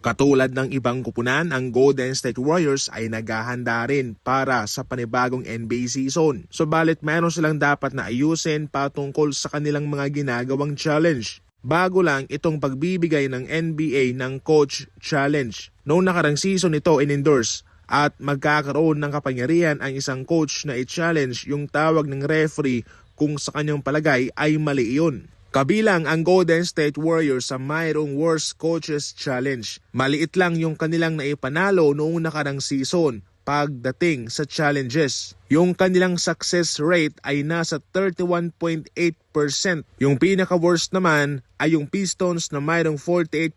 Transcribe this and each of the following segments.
Katulad ng ibang kupunan, ang Golden State Warriors ay naghahanda rin para sa panibagong NBA season. Subalit meron silang dapat na ayusin patungkol sa kanilang mga ginagawang challenge. Bago lang itong pagbibigay ng NBA ng Coach Challenge. Noong nakarang season ito in-endorse at magkakaroon ng kapangyarihan ang isang coach na i-challenge yung tawag ng referee kung sa kanyang palagay ay mali iyon. Kabilang ang Golden State Warriors sa mayroong Worst Coaches Challenge. Maliit lang yung kanilang naipanalo noong nakarang season pagdating sa challenges. Yung kanilang success rate ay nasa 31.8%. Yung pinaka-worst naman ay yung Pistons na mayroong 48%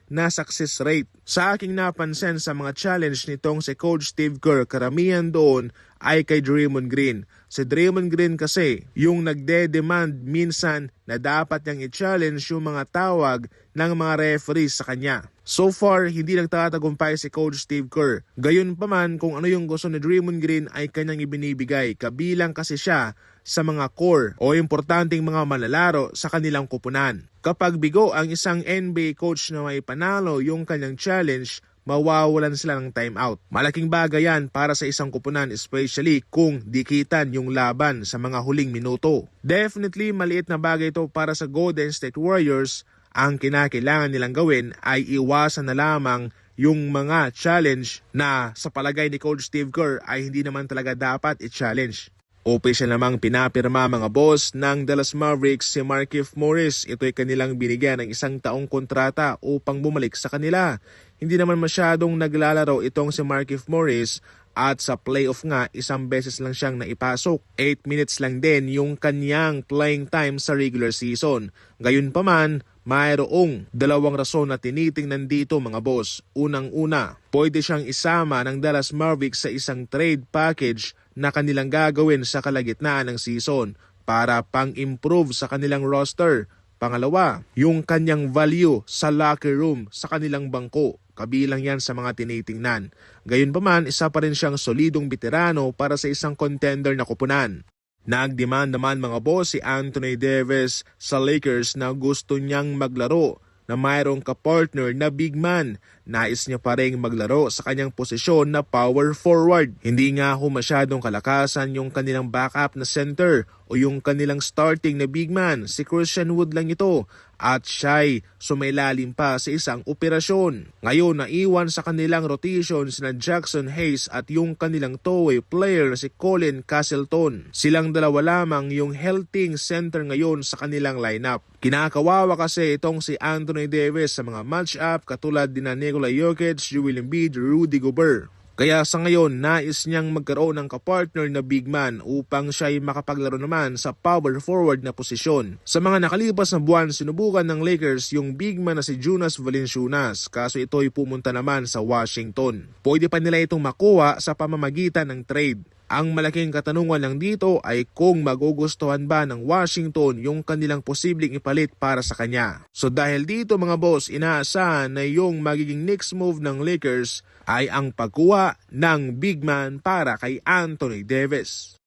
na success rate. Sa aking napansin sa mga challenge nitong si Coach Steve Kerr, karamihan doon ay kay Draymond Green. Si Draymond Green kasi yung nagde-demand minsan na dapat niyang i-challenge yung mga tawag ng mga referees sa kanya. So far, hindi nagtatagumpay si Coach Steve Kerr. Gayon pa man kung ano yung gusto ni Draymond Green ay kanyang ibinibigay. Kabilang kasi siya sa mga core o importanteng mga manlalaro sa kanilang kupunan. Kapag bigo ang isang NBA coach na may panalo yung kanyang challenge, mawawalan sila ng timeout. Malaking bagay yan para sa isang kupunan, especially kung dikitan yung laban sa mga huling minuto. Definitely maliit na bagay ito para sa Golden State Warriors. Ang kinakailangan nilang gawin ay iwasan na lamang yung mga challenge na sa palagay ni Coach Steve Kerr ay hindi naman talaga dapat i-challenge. Opisyal namang pinapirma mga boss ng Dallas Mavericks si Markieff Morris. Ito'y kanilang binigyan ng 1 taong kontrata upang bumalik sa kanila. Hindi naman masyadong naglalaro itong si Markieff Morris at sa playoff nga 1 beses lang siyang naipasok. 8 minutes lang din yung kanyang playing time sa regular season. Gayunpaman, mayroong 2 rason na tinitingnan dito mga boss. Unang-una, pwede siyang isama ng Dallas Mavericks sa isang trade package na kanilang gagawin sa kalagitnaan ng season para pang-improve sa kanilang roster. Pangalawa, yung kanyang value sa locker room sa kanilang bangko. Kabilang yan sa mga tinitingnan. Gayunpaman, isa pa rin siyang solidong veterano para sa isang contender na kupunan. Nag-demand naman mga boss si Anthony Davis sa Lakers na gusto niyang maglaro na mayroong kapartner na big man. Nais niya pa rin maglaro sa kanyang posisyon na power forward. Hindi nga masyadong kalakasan yung kanilang backup na center o yung kanilang starting na big man. Si Christian Wood lang ito at siya'y sumailalim pa sa isang operasyon. Ngayon naiwan sa kanilang rotation sina Jackson Hayes at yung kanilang two-way player na si Colin Castleton. Silang dalawa lamang yung healthy center ngayon sa kanilang lineup. Kinakawawa kasi itong si Anthony Davis sa mga matchup katulad din na Nikola Jokic, Joel Embiid, Rudy Gobert. Kaya sa ngayon, nais niyang magkaroon ng kapartner na big man upang siya'y makapaglaro naman sa power forward na posisyon. Sa mga nakalipas na buwan, sinubukan ng Lakers yung big man na si Jonas Valanciunas, kaso ito'y pumunta naman sa Washington. Pwede pa nila itong makuha sa pamamagitan ng trade. Ang malaking katanungan lang dito ay kung magugustuhan ba ng Washington yung kanilang posibleng ipalit para sa kanya. So dahil dito mga boss, inaasahan na yung magiging next move ng Lakers ay ang pagkuha ng big man para kay Anthony Davis.